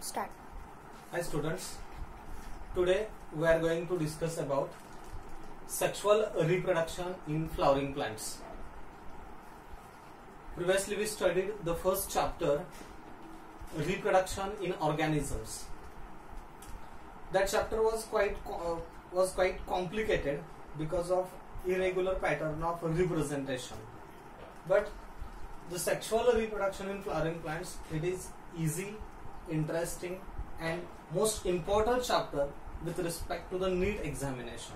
Start. Hi students, today we are going to discuss about sexual reproduction in flowering plants. Previously we studied the first chapter, reproduction in organisms. That chapter was quite complicated because of irregular pattern of representation. But the sexual reproduction in flowering plants, it is easy, interesting and most important chapter with respect to the NEET examination.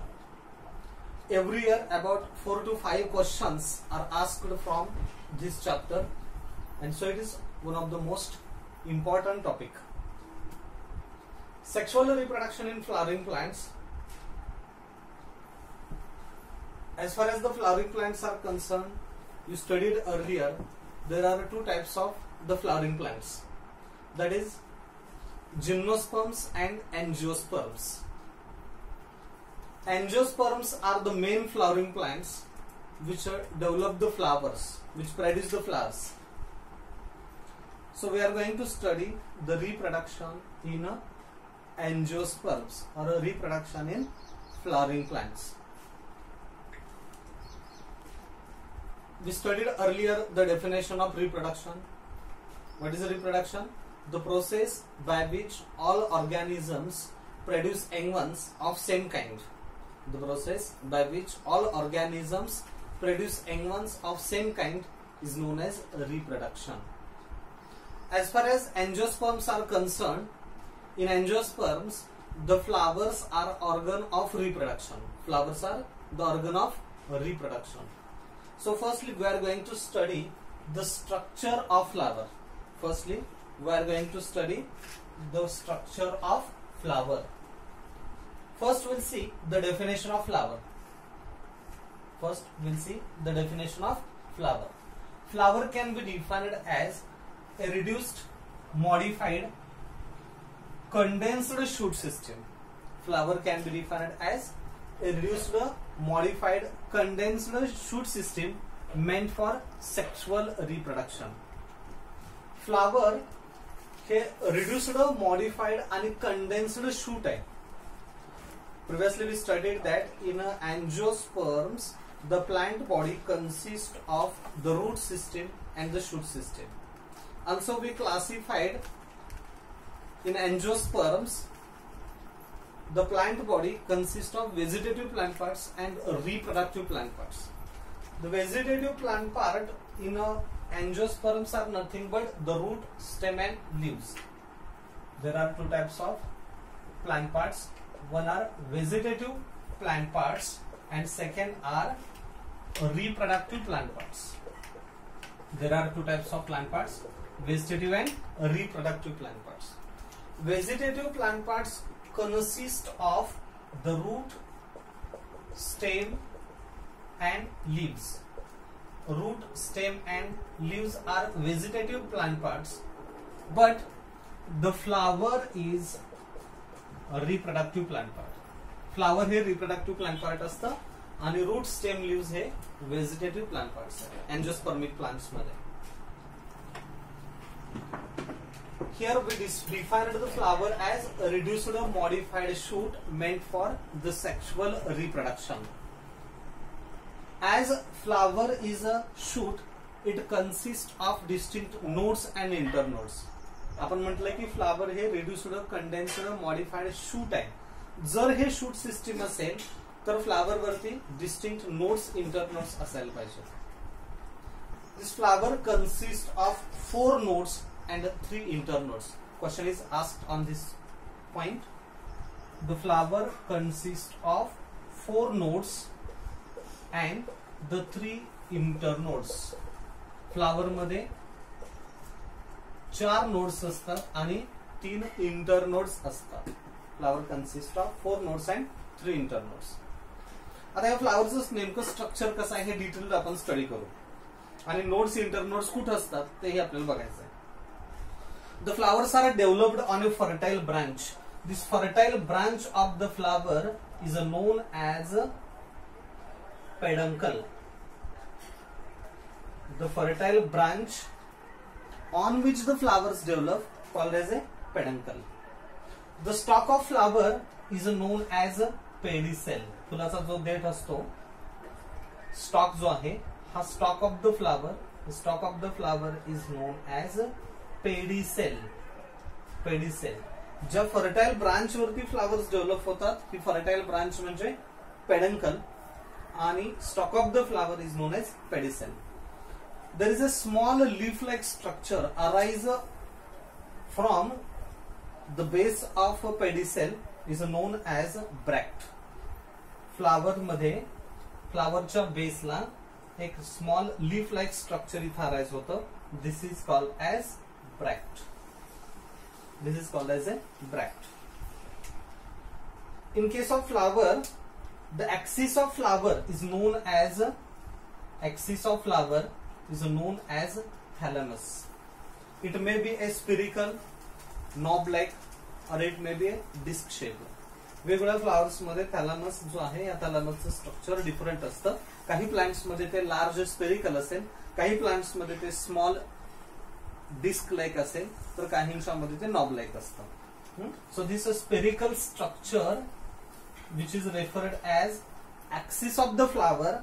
Every year about 4 to 5 questions are asked from this chapter, and so it is one of the most important topic. Sexual reproduction in flowering plants. As far as the flowering plants are concerned, you studied earlier, there are two types of the flowering plants, that is gymnosperms and angiosperms. Angiosperms are the main flowering plants which develop the flowers, which produce the flowers. So we are going to study the reproduction in angiosperms or a reproduction in flowering plants. We studied earlier the definition of reproduction. What is reproduction? The process by which all organisms produce young ones of same kind. The process by which all organisms produce young ones of same kind is known as reproduction. As far as angiosperms are concerned, in angiosperms the flowers are organ of reproduction. Flowers are the organ of reproduction. So firstly we are going to study the structure of flower. Firstly we are going to study the structure of flower. First we'll see the definition of flower. First we'll see the definition of flower. Flower can be defined as a reduced, modified, condensed shoot system. Flower can be defined as a reduced, modified, condensed shoot system meant for sexual reproduction. Flower hey reduced, modified and condensed shoot आहे. Previously we studied that in angiosperms the plant body consists of the root system and the shoot system. Also we classified in angiosperms the plant body consists of vegetative plant parts and reproductive plant parts. The vegetative plant part in angiosperms are nothing but the root, stem and leaves. There are two types of plant parts. One are vegetative plant parts and second are reproductive plant parts. There are two types of plant parts, vegetative and reproductive plant parts. Vegetative plant parts consist of the root, stem and leaves. Root, stem and leaves are vegetative plant parts, but the flower is a reproductive plant part. Flower hey reproductive plant part असतं आणि root, stem, leaves हे vegetative plant parts आहेत angiospermic plants मध्ये. Here we defined the flower as a reduced or modified shoot meant for the sexual reproduction. As flower is a shoot, it consists of distinct nodes and internodes. आपण म्हटलं की flower हे reduced, condensed, modified shoot आहे. जर हे shoot system असेल तर flower वरती distinct nodes, internodes असायला पाहिजे. This flower consist of 4 nodes and 3 internodes. Question is asked on this point. The flower consists of 4 nodes and the 3 internodes. Flower मध्ये 4 nodes असतात आणि 3 इंटरनोड्स असतात. Flower consist of 4 nodes and 3 internodes. आता या फ्लावरचं नेमकं structure कसं आहे हे detail आपण स्टडी करू आणि नोड्स, इंटरनोड्स कुठे असतात तेही आपल्याला बघायचं आहे. The flowers are developed on a fertile branch. This fertile branch of the flower is known as peduncle. The fertile branch on which the flowers develop called as a peduncle. The stalk of flower is known as pedicel. फुलाचा जो देठ असतो, stalk जो आहे हा stalk of the flower, stalk of the flower is known as pedicel. Pedicel. ज्या fertile branch वरती flowers develop होतात ती फर्टाईल ब्रांच म्हणजे पेडंकल आणि stalk of the flower is known as pedicel. There is a small leaf-like structure arise from the base of a pedicel is known as bract. Flower मध्ये फ्लावरच्या बेसला एक small leaf like structure इथं arise होतं. This is called as bract. This is called as a bract. In case of flower, the axis of flower is known as thalamus. It may be a spherical, knob-like, or it may be a disc shape. वेगवेगळ्या flowers मध्ये थॅलॅमस जो आहे या थॅलॅमसचं structure different असतं. काही plants मध्ये ते large spherical असेल, काही प्लांट्स मध्ये ते स्मॉल डिस्क लाईक असेल, तर काहींच्यामध्ये ते नॉब लाईक असतं. So this spherical structure which is referred as axis of the flower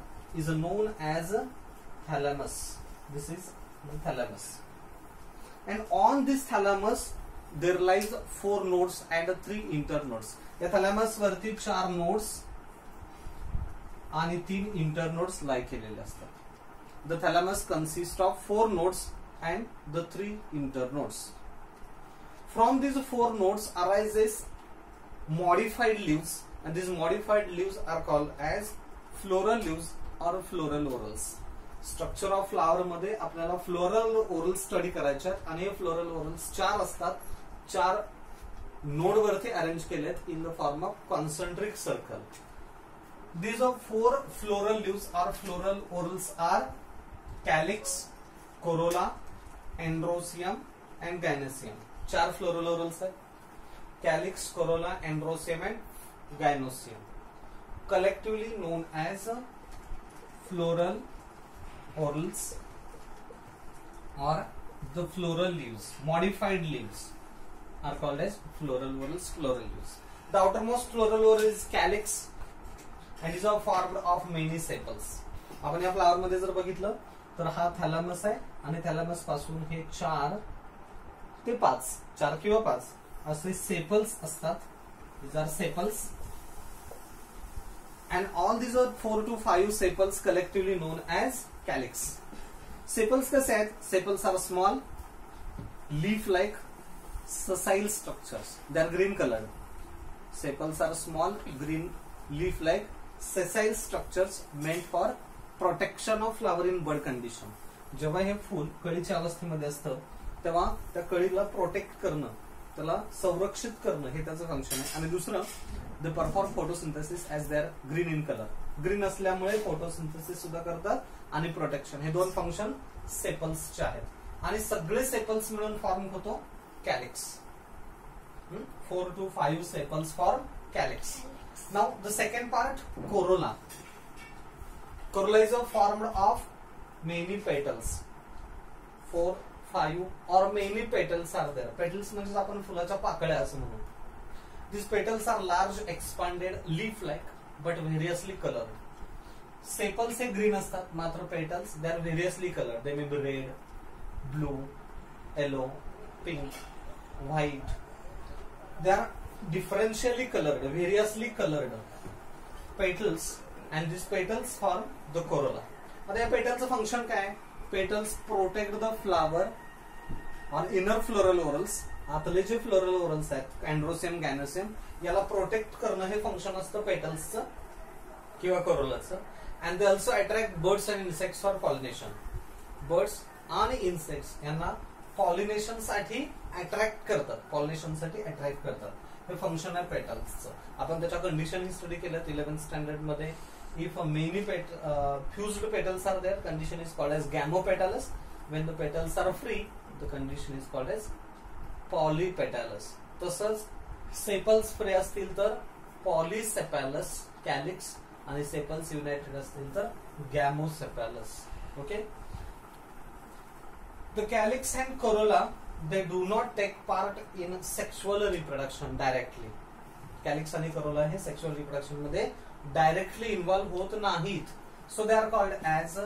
is known as thalamus. This is the thalamus. And on this thalamus there lies 4 nodes and 3 internodes. या thalamus वरती 4 nodes आणि 3 internodes lie केलेले असतात. The thalamus consists of 4 nodes and the 3 internodes. From these 4 nodes arises modified leaves, and these modified leaves are called as floral leaves or floral whorls. Structure of flower मध्ये आपल्याला floral oral study करायचे आहेत आणि हे floral orals 4 असतात. 4 node वरती arrange केलेत in the form of concentric circle. These are 4 floral leaves or floral whorls are calyx, corolla, androecium and gynoecium. 4 floral whorls आहेत. Calyx, corolla, androecium and gynoecium, collectively known as floral whorls or the floral leaves. Modified leaves are called as floral whorls, floral leaves. The outermost floral whorl is calyx and is formed of many sepals. आपण या flower मध्ये जर बघितलं तर हा थॅलॅमस आहे आणि थॅलॅमस पासून हे 4 ते 5, 4 किंवा 5 असे सेपल्स असतात. These are sepals. And all these are 4 to 5 sepals collectively known as calyx. Sepals कसे आहेत? Sepals are small, leaf-like, sessile structures. They are green colored. Sepals are small, green, leaf-like, sessile structures meant for protection of flower in bud condition. जेव्हा हे फूल कळीच्या अवस्थेमध्ये असतं तेव्हा त्या कळीला protect करणं, त्याला संरक्षित करणं हे त्याचं फंक्शन आहे. आणि दुसरं, they perform photosynthesis as they are green in colour. Green असल्यामुळे फोटोसिंथेसिस सुद्धा करतात आणि प्रोटेक्शन, हे 2 फंक्शन सेपल्सचे आहेत. आणि सगळे सेपल्स मिळून फॉर्म होतो calyx. 4 to 5 sepals form calyx. Now the second part, corolla. Corolla is formed of many petals. 4, 5 or many petals are there. Petals म्हणजे आपण फुलाच्या पाकळ्या असं म्हणू. These petals are large, expanded, leaf-like, but variously colored. Sepals hey green असतात, मात्र petals they are variously colored. They may be red, blue, yellow, pink, white. They are differentially colored, variously colored petals, and these petals form the corolla. आता या पेटलचं function काय आहे? Petals protect the flower on inner floral orals. आतले जे floral orals आहेत अँड्रोसियम, गॅनोसियम, याला protect करणं हे function असतं पेटल्सचं किंवा कोरोलाचं. And they also attract birds and insects for pollination. Birds आणि इन्सेक्ट्स यांना पॉलिनेशन साठी अट्रॅक्ट करतात, पॉलिनेशन साठी अट्रॅक्ट करतात. हे फंक्शन आहे पेटल्सचं. आपण त्याच्या कंडिशन स्टडी केलं 11th स्टँडर्ड मध्ये. If many fused petals are there, condition is called as gamopetalous. When the petals are free, the condition is called as polypetalous. तसंच सेपल्स फ्री असतील तर पॉलीसेपॅलस कॅलिक्स आणि सेपल्स युनायटेड असतील तर गॅमोसेपॅलस. Okay. The calyx and corolla they do not take part in sexual reproduction directly. Calyx आणि corolla हे sexual reproduction मध्ये directly involve होत नाहीत. So they are called as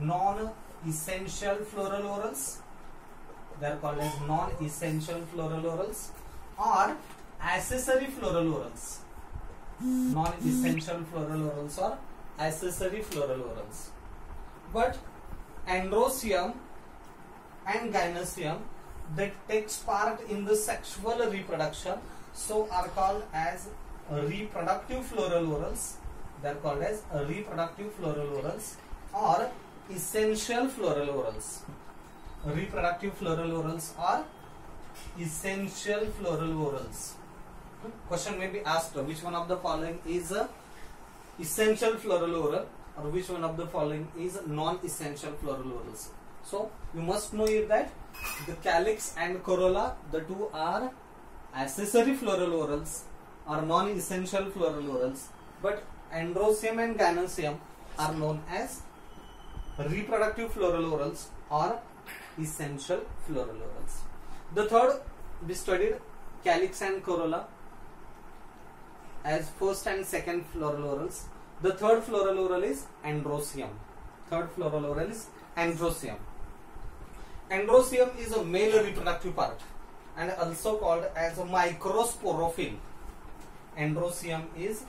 non essential floral whorls. They are called as non-essential floral orals or accessory floral orals. Non-essential floral orals or accessory floral orals. But androecium and gynoecium that takes part in the sexual reproduction, so are called as reproductive floral orals. They are called as reproductive floral orals or essential floral orals. Reproductive floral orals or essential floral orals. Question may be asked, which one of the following is a essential floral oral or which one of the following is non-essential floral orals? So you must know that the calyx and corolla, the two are accessory floral orals or non-essential floral orals, but androecium and gynoecium are known as reproductive floral orals or essential floral orals. The third, we studied calyx and corolla as first and second floral orals. The third floral oral is androecium. Third floral oral is androecium. Androecium is a male reproductive part and also called as a microsporophyll. Androecium is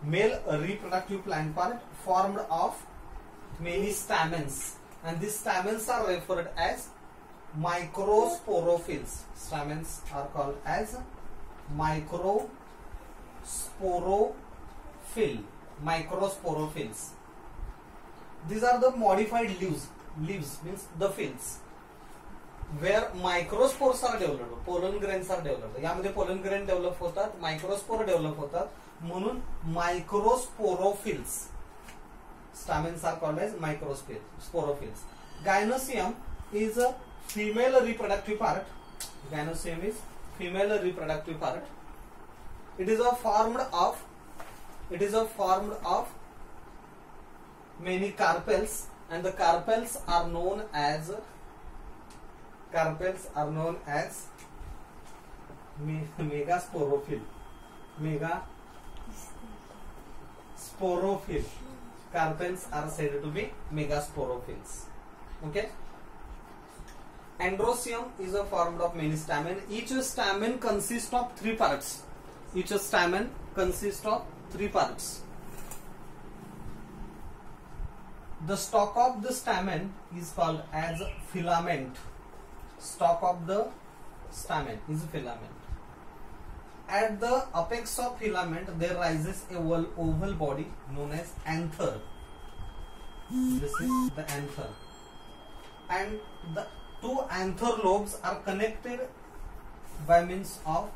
male reproductive plant part formed of many stamens. And these stamens are referred as microsporophylls. Stamens are called as microsporophyll. Microsporophylls. These are the modified leaves. Leaves means the phylls, where microspores are developed. Pollen grains are developed. यामध्ये pollen grain develop होतात, microspore develop होतात, म्हणून microsporophylls. Stamens are called as microsporophylls. Gynoecium is a female reproductive part. Gynoecium is female reproductive part. It is formed of many carpels, and the carpels are known as megasporophyll. Megasporophyll. Carpels are said to be megasporophylls. Okay. Androecium is a formed of many stamen. Each stamen consists of 3 parts. Each stamen consists of 3 parts. The stalk of the stamen is called as filament. Stalk of the stamen is filament. At the apex of filament there rises a oval body known as anther. This is the anther, and the 2 anther lobes are connected by means of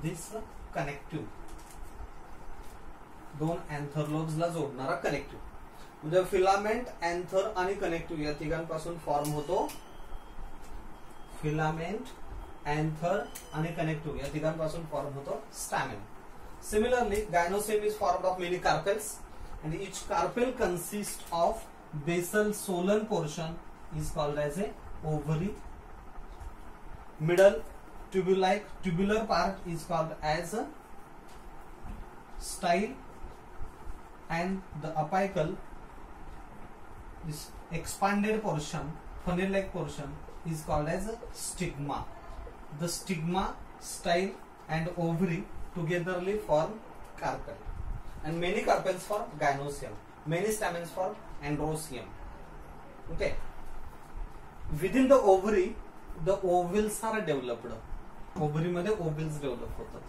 this connective. 2 anther lobes ला जोडणारा connective. म्हणजे filament, anther आणि connective या तिघांपासून form होतो. Filament, anther आणि connective या तिघांपासून form होतो stamen. Similarly, gynoecium is formed of many carpels, and each carpel consists of basal solan portion is called as a ovary. Middle tubular part is called as a style, and the apical, this expanded portion, funnel-like portion, is called as a stigma. The stigma, style, and ovary togetherly form carpel, and many carpels form gynoecium, many stamens form androecium. Okay. Within the ovary, the ovules are developed. Ovary मध्ये ovules develop होतात,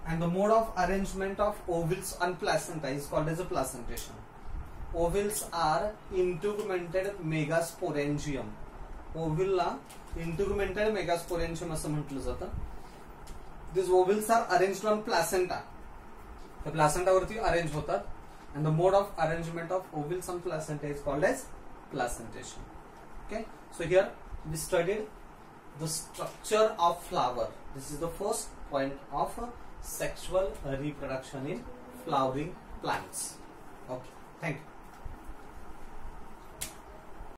and the mode of arrangement of ovules and placenta is called as a placentation. Ovules are integumented megasporangium. Ovule ला integumented megasporangium असं म्हटलं जातं. These ovules are arranged on placenta. The placenta वरती arrange होतात, and the mode of arrangement of ovules on placenta is called as placentation. Okay, so here we studied the structure of flower. This is the first point of sexual reproduction in flowering plants. Okay, thank you.